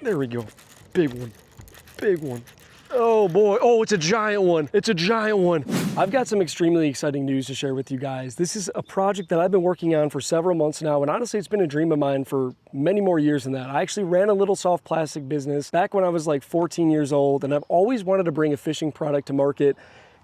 There we go. Big one. Big one. Oh boy, oh, it's a giant one. It's a giant one. I've got some extremely exciting news to share with you guys. This is a project that I've been working on for several months now, and honestly, it's been a dream of mine for many more years than that. I actually ran a little soft plastic business back when I was like 14 years old, and I've always wanted to bring a fishing product to market.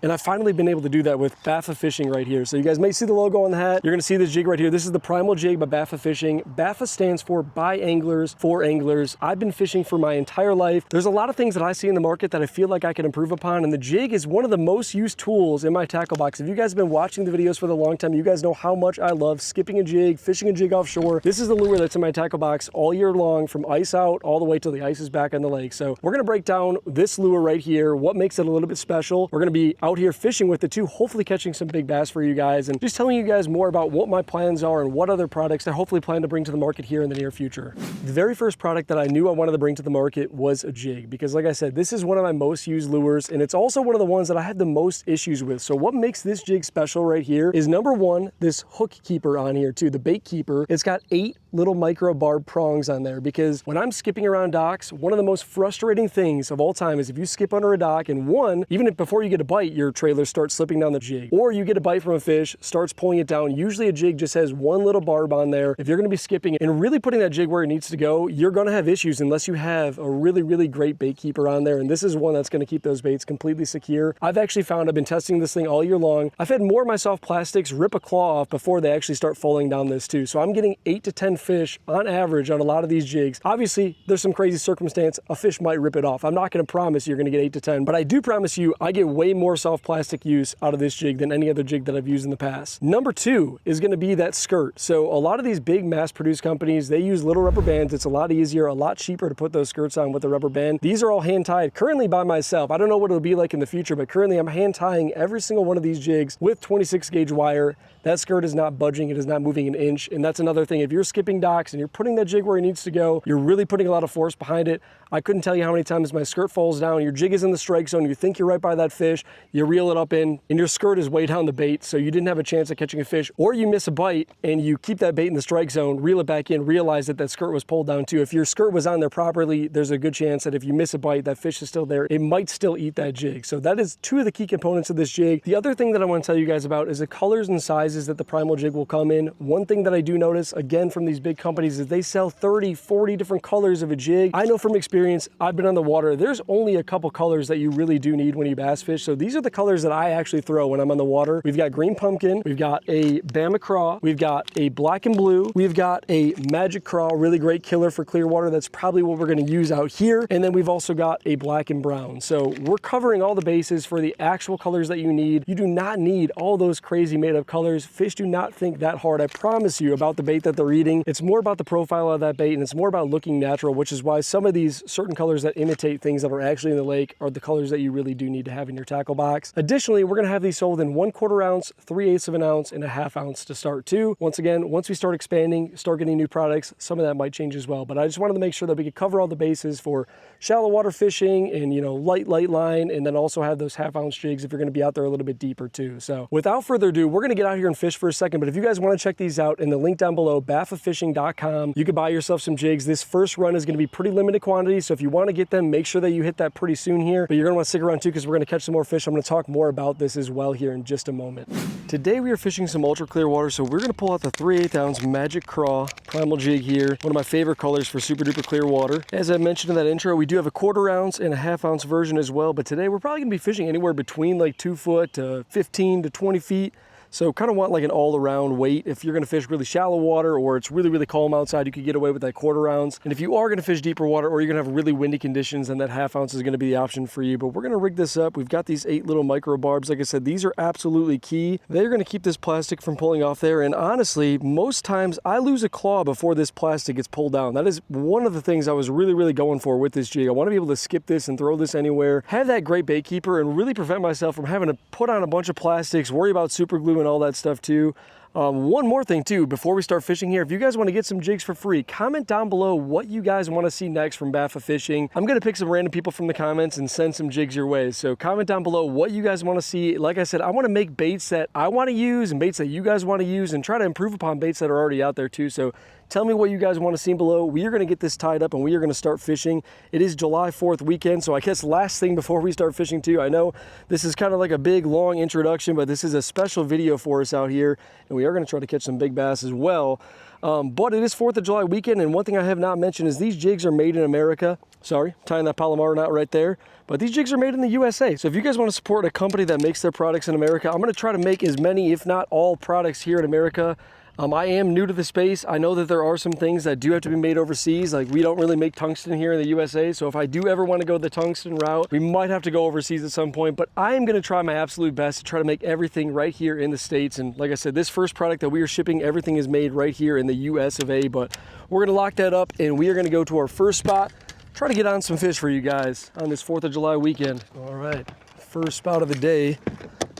And I've finally been able to do that with Baffa Fishing right here. So you guys may see the logo on the hat. You're gonna see this jig right here. This is the Primal Jig by Baffa Fishing. Baffa stands for by anglers, for anglers. I've been fishing for my entire life. There's a lot of things that I see in the market that I feel like I can improve upon, and the jig is one of the most used tools in my tackle box. If you guys have been watching the videos for a long time, you guys know how much I love skipping a jig, fishing a jig offshore. This is the lure that's in my tackle box all year long, from ice out all the way till the ice is back on the lake. So we're gonna break down this lure right here, what makes it a little bit special. We're gonna be out here fishing with it too, hopefully catching some big bass for you guys, and just telling you guys more about what my plans are and what other products I hopefully plan to bring to the market here in the near future. The very first product that I knew I wanted to bring to the market was a jig, because like I said, this is one of my most used lures, and it's also one of the ones that I have the most issues with. So what makes this jig special right here is, number one, this hook keeper on here too, the bait keeper. It's got 8 little micro barb prongs on there, because when I'm skipping around docks, one of the most frustrating things of all time is if you skip under a dock and even if before you get a bite, your trailer starts slipping down the jig, or you get a bite from a fish, starts pulling it down. Usually a jig just has one little barb on there. If you're gonna be skipping and really putting that jig where it needs to go, you're gonna have issues unless you have a really, really great bait keeper on there. And this is one that's gonna keep those baits completely secure. I've actually found, I've been testing this thing all year long. I've had more of my soft plastics rip a claw off before they actually start falling down this too. So I'm getting 8 to 10 fish on average on a lot of these jigs. Obviously, there's some crazy circumstance. A fish might rip it off. I'm not gonna promise you're gonna get 8 to 10, but I do promise you I get way more soft plastic use out of this jig than any other jig that I've used in the past. Number 2 is gonna be that skirt. So a lot of these big mass-produced companies, they use little rubber bands. It's a lot easier, a lot cheaper to put those skirts on with a rubber band. These are all hand-tied currently by myself. I don't know what it'll be like in the future, but currently I'm hand-tying every single one of these jigs with 26 gauge wire. That skirt is not budging, it is not moving an inch. And that's another thing. If you're skipping docks and you're putting that jig where it needs to go, you're really putting a lot of force behind it. I couldn't tell you how many times my skirt falls down, your jig is in the strike zone, you think you're right by that fish, you reel it up in, and your skirt is way down the bait, so you didn't have a chance of catching a fish, or you miss a bite and you keep that bait in the strike zone, reel it back in, realize that that skirt was pulled down too. If your skirt was on there properly, there's a good chance that if you miss a bite, that fish is still there. It might still eat that jig. So that is 2 of the key components of this jig. The other thing that I want to tell you guys about is the colors and sizes that the Primal Jig will come in. One thing that I do notice, again, from these big companies is they sell 30, 40 different colors of a jig. I know from experience, I've been on the water, there's only a couple colors that you really do need when you bass fish. So these are the colors that I actually throw when I'm on the water. We've got green pumpkin, we've got a Bama craw, we've got a black and blue, we've got a magic craw, really great killer for clear water. That's probably what we're gonna use out here. And then we've also got a black and brown. So we're covering all the bases for the actual colors that you need. You do not need all those crazy made up colors. Fish do not think that hard, I promise you, about the bait that they're eating. It's more about the profile of that bait, and it's more about looking natural, which is why some of these certain colors that imitate things that are actually in the lake are the colors that you really do need to have in your tackle box. Additionally, we're gonna have these sold in 1/4 ounce, 3/8 of an ounce, and a 1/2 ounce to start too. Once again, once we start expanding, start getting new products, some of that might change as well. But I just wanted to make sure that we could cover all the bases for shallow water fishing and, you know, light line, and then also have those 1/2 ounce jigs if you're gonna be out there a little bit deeper too. So without further ado, we're gonna get out here and fish for a second. But if you guys want to check these out, in the link down below, baffafishing.com, you can buy yourself some jigs. This first run is gonna be pretty limited quantity. So if you want to get them, make sure that you hit that pretty soon here. But you're gonna want to stick around too, because we're gonna catch some more fish. I'm gonna talk more about this as well here in just a moment. Today we are fishing some ultra clear water, so we're gonna pull out the 3/8 ounce Magic Craw Primal Jig here. One of my favorite colors for super duper clear water. As I mentioned in that intro, we do have a 1/4 ounce and a 1/2 ounce version as well, but today we're probably gonna be fishing anywhere between like 2 foot to 15 to 20 feet. So kind of want like an all-around weight. If you're gonna fish really shallow water or it's really, really calm outside, you could get away with that 1/4 ounce. And if you are gonna fish deeper water or you're gonna have really windy conditions, then that 1/2 ounce is gonna be the option for you. But we're gonna rig this up. We've got these 8 little micro barbs. Like I said, these are absolutely key. They're gonna keep this plastic from pulling off there. And honestly, most times I lose a claw before this plastic gets pulled down. That is one of the things I was really, really going for with this jig. I wanna be able to skip this and throw this anywhere, have that great bait keeper, and really prevent myself from having to put on a bunch of plastics, worry about super glue and all that stuff too. One more thing too, before we start fishing here, if you guys want to get some jigs for free, comment down below what you guys want to see next from Baffa Fishing. I'm going to pick some random people from the comments and send some jigs your way. So comment down below what you guys want to see. Like I said, I want to make baits that I want to use and baits that you guys want to use and try to improve upon baits that are already out there too. So tell me what you guys want to see below. We are going to get this tied up and we are going to start fishing. It is July 4th weekend, so I guess last thing before we start fishing too, I know this is kind of like a big long introduction, but this is a special video for us out here, and we are going to try to catch some big bass as well. But it is 4th of July weekend, and one thing I have not mentioned is these jigs are made in America. Sorry, tying that Palomar knot right there. But these jigs are made in the USA. So if you guys want to support a company that makes their products in America, I'm going to try to make as many, if not all, products here in America. I am new to the space. I know that there are some things that do have to be made overseas. Like, we don't really make tungsten here in the USA. So if I do ever want to go the tungsten route, we might have to go overseas at some point. But I am going to try my absolute best to try to make everything right here in the States. And like I said, this first product that we are shipping, everything is made right here in the US of A. But we're going to lock that up and we are going to go to our first spot, try to get on some fish for you guys on this 4th of July weekend. All right, first spot of the day.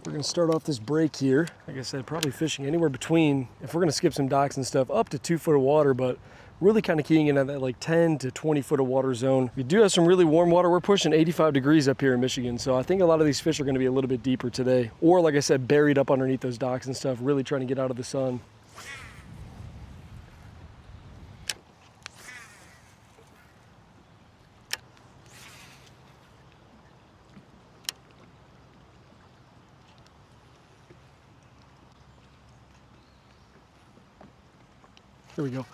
We're gonna start off this break here. Like I said, probably fishing anywhere between, if we're gonna skip some docks and stuff, up to 2 foot of water, but really kind of keying in on that like 10 to 20 foot of water zone. We do have some really warm water. We're pushing 85 degrees up here in Michigan. So I think a lot of these fish are gonna be a little bit deeper today. Or like I said, buried up underneath those docks and stuff, really trying to get out of the sun. Here we go.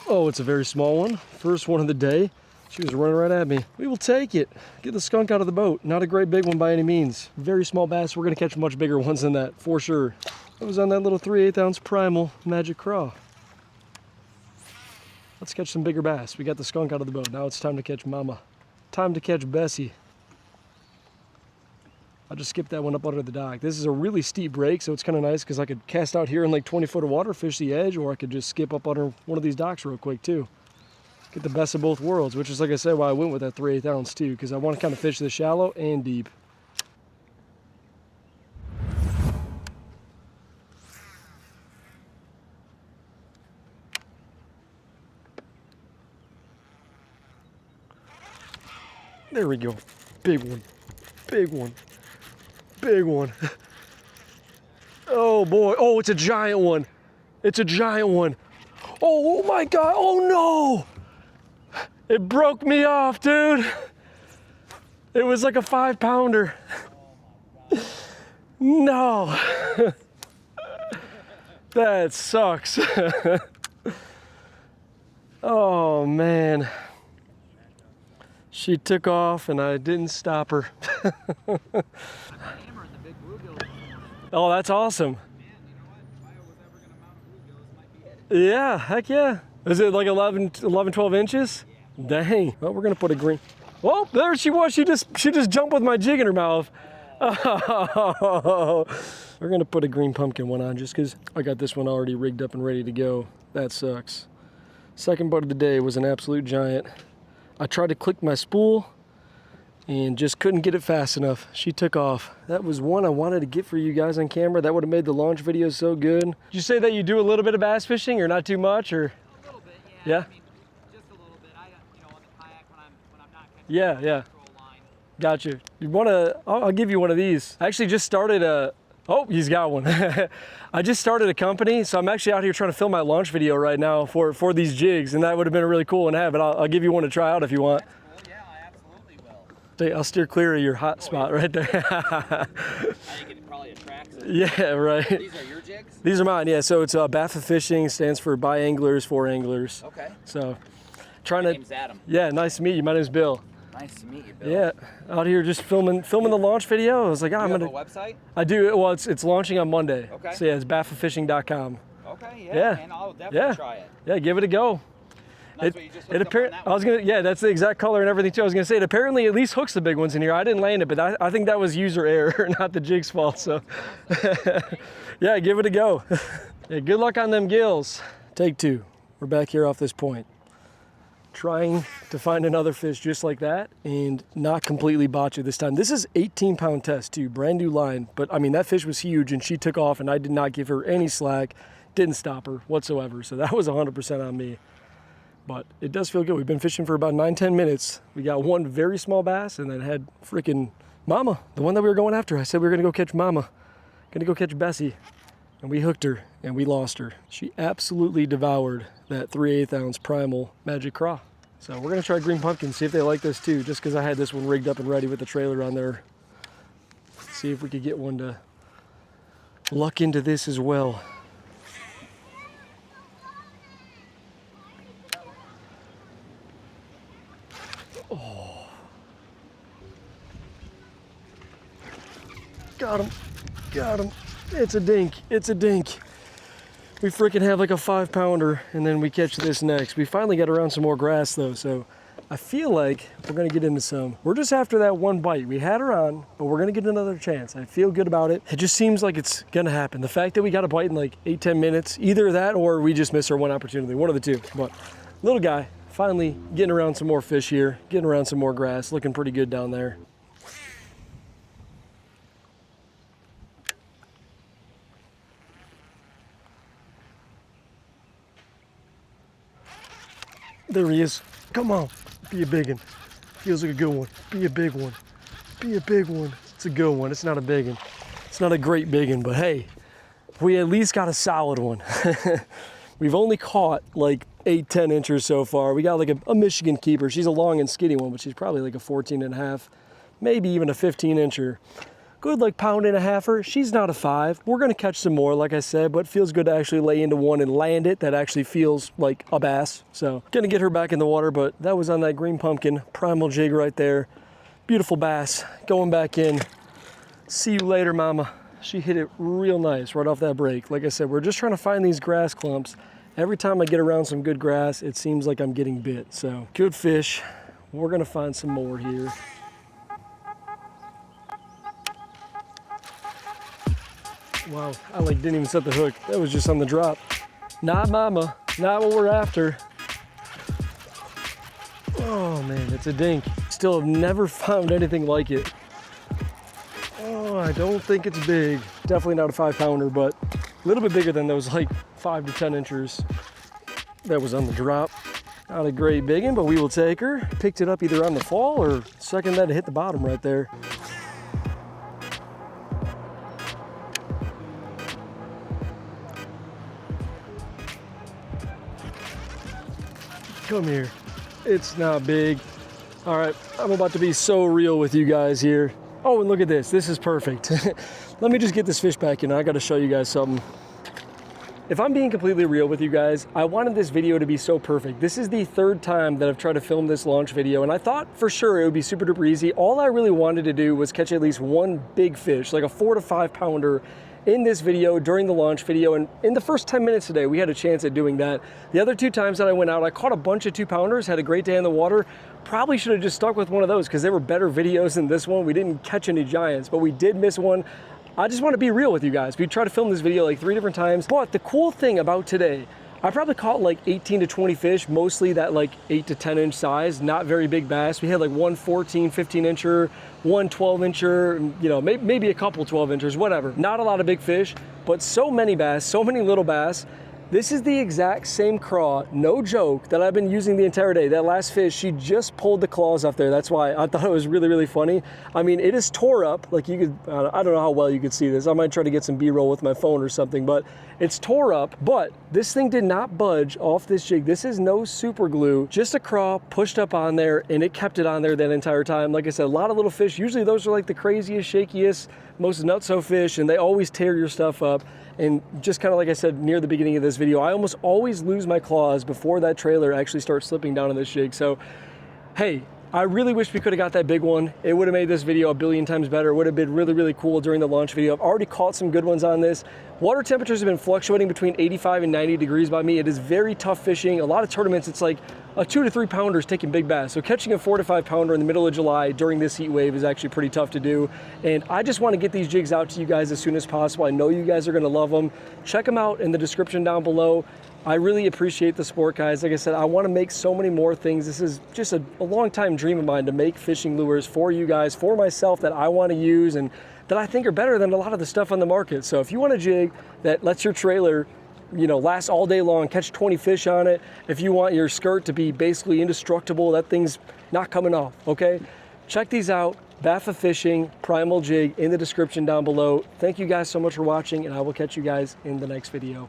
Oh, it's a very small one. First one of the day. She was running right at me. We will take it. Get the skunk out of the boat. Not a great big one by any means. Very small bass. We're gonna catch much bigger ones than that, for sure. That was on that little 3/8 ounce Primal Magic Craw. Let's catch some bigger bass. We got the skunk out of the boat. Now it's time to catch Mama. Time to catch Bessie. I just skipped that one up under the dock. This is a really steep break, so it's kind of nice because I could cast out here in like 20 foot of water, fish the edge, or I could just skip up under one of these docks real quick too. Get the best of both worlds, which is, like I said, why I went with that 3/8 ounce too, because I want to kind of fish this shallow and deep. There we go. Big one. Big one. Big one. Oh boy. Oh, it's a giant one. It's a giant one. Oh my God. Oh no. It broke me off, dude. It was like a 5-pounder. No. That sucks. Oh man. She took off and I didn't stop her. Oh, that's awesome. Yeah, heck yeah. Is it like 11, 12 inches? Dang. Well, we're gonna put a green. Oh, there she was. She just jumped with my jig in her mouth. Oh. We're gonna put a green pumpkin one on just because I got this one already rigged up and ready to go. That sucks. Second bite of the day was an absolute giant. I tried to click my spool and just couldn't get it fast enough. She took off. That was one I wanted to get for you guys on camera. That would have made the launch video so good. Did you say that you do a little bit of bass fishing or not too much, or? A little bit, yeah. Yeah? I mean, just a little bit. I, on the kayak when I'm not catching the control line. Gotcha. You wanna, I'll give you one of these. I actually just started a, oh, he's got one. I just started a company, so I'm actually out here trying to film my launch video right now for these jigs, and that would have been a really cool one to have, but I'll give you one to try out if you want. I'll steer clear of your hot spot right there. I think it probably attracts it. Yeah, right. These are your jigs? These are mine, yeah. So it's Baffa Fishing, stands for by anglers, for anglers. Okay. So trying My to. name's Adam. Yeah, nice to meet you. My name's Bill. Nice to meet you, Bill. Yeah, out here just filming the launch video. I was like, I'm gonna. You have a website? I do. Well, it's launching on Monday. Okay. So yeah, it's baffafishing.com. Okay. Yeah. And I'll definitely try it. Yeah, give it a go. That's what you just hooked up on that I was gonna, yeah, that's the exact color and everything too. I was gonna say it apparently at least hooks the big ones in here. I didn't land it, but I think that was user error, not the jig's fault. So, yeah, give it a go. Yeah, good luck on them gills. Take two. We're back here off this point. trying to find another fish just like that and not completely botch it this time. This is 18-pound test too, brand new line. But I mean, that fish was huge and she took off and I did not give her any slack, didn't stop her whatsoever. So that was 100% on me. But it does feel good. We've been fishing for about 9-10 minutes. We got one very small bass and then had freaking Mama, the one that we were going after. I said we were gonna go catch Mama, gonna go catch Bessie. And we hooked her and we lost her. She absolutely devoured that 3/8 ounce Primal Magic Craw. So we're gonna try green pumpkin, see if they like this too, just because I had this one rigged up and ready with the trailer on there. See if we could get one to luck into this as well. Oh. Got him, got him. It's a dink, it's a dink. We freaking have like a 5-pounder and then we catch this next. We finally got around some more grass though, so I feel like we're gonna get into some. We're just after that one bite. We had her on, but we're gonna get another chance. I feel good about it. It just seems like it's gonna happen. The fact that we got a bite in like 8-10 minutes, either that or we just missed our one opportunity, one of the two. But little guy, finally getting around some more fish here, getting around some more grass, looking pretty good down there. There he is. Come on, be a big one. Feels like a good one. Be a big one. Be a big one. It's a good one. It's not a big one. It's not a great big one, but hey, we at least got a solid one. We've only caught like 8-10 inches so far. We got like a Michigan keeper. She's a long and skinny one, but she's probably like a 14.5, maybe even a 15-incher. Good like 1.5-pounder. She's not a 5. We're gonna catch some more, like I said, but feels good to actually lay into one and land it. That actually feels like a bass. So gonna get her back in the water, but that was on that green pumpkin, Primal Jig right there. Beautiful bass, going back in. See you later, Mama. She hit it real nice right off that break. Like I said, we're just trying to find these grass clumps. Every time I get around some good grass, it seems like I'm getting bit. So good fish. We're gonna find some more here. Wow, I like didn't even set the hook. That was just on the drop. Not Mama, not what we're after. Oh man, it's a dink. Still have never found anything like it. Oh, I don't think it's big. Definitely not a 5-pounder, but a little bit bigger than those like 5 to 10 inches that was on the drop. Not a great big one, but we will take her. Picked it up either on the fall or second that it hit the bottom right there. Come here. It's not big. All right, I'm about to be so real with you guys here. Oh, and look at this. This is perfect. Let me just get this fish back in. I got to show you guys something. If I'm being completely real with you guys, I wanted this video to be so perfect. This is the 3rd time that I've tried to film this launch video, and I thought for sure it would be super duper easy. All I really wanted to do was catch at least one big fish, like a 4 to 5-pounder in this video during the launch video. And in the first 10 minutes today, we had a chance at doing that. The other 2 times that I went out, I caught a bunch of 2-pounders, had a great day in the water. Probably should have just stuck with one of those because they were better videos than this one. We didn't catch any giants, but we did miss one. I just want to be real with you guys. We tried to film this video like 3 different times, but the cool thing about today, I probably caught like 18 to 20 fish, mostly that like 8 to 10 inch size, not very big bass. We had like one 14, 15 incher, one 12 incher, you know, maybe a couple 12 inchers, whatever. Not a lot of big fish, but so many bass, so many little bass. This is the exact same craw, no joke, that I've been using the entire day. That last fish, she just pulled the claws off there. That's why I thought it was really, really funny. I mean, it is tore up. Like you could, I don't know how well you could see this. I might try to get some B-roll with my phone or something, but it's tore up. But this thing did not budge off this jig. This is no super glue, just a craw pushed up on there, and it kept it on there that entire time. Like I said, a lot of little fish. Usually those are like the craziest, shakiest, most nutso fish, and they always tear your stuff up. And just kind of like I said near the beginning of this video, I almost always lose my claws before that trailer actually starts slipping down on this jig. So, hey, I really wish we could have got that big one. It would have made this video a billion times better. It would have been really, really cool during the launch video. I've already caught some good ones on this, Water temperatures have been fluctuating between 85 and 90 degrees by me. It is very tough fishing. A lot of tournaments, it's like a 2 to 3 pounder is taking big bass. So catching a 4 to 5 pounder in the middle of July during this heat wave is actually pretty tough to do. And I just want to get these jigs out to you guys as soon as possible. I know you guys are going to love them. Check them out in the description down below. I really appreciate the support, guys. Like I said, I want to make so many more things. This is just a long time dream of mine to make fishing lures for you guys, for myself, that I want to use and that I think are better than a lot of the stuff on the market. So if you want a jig that lets your trailer, you know, last all day long, catch 20 fish on it, if you want your skirt to be basically indestructible, that thing's not coming off, okay? Check these out. Baffa Fishing, Primal Jig, in the description down below. Thank you guys so much for watching, and I will catch you guys in the next video.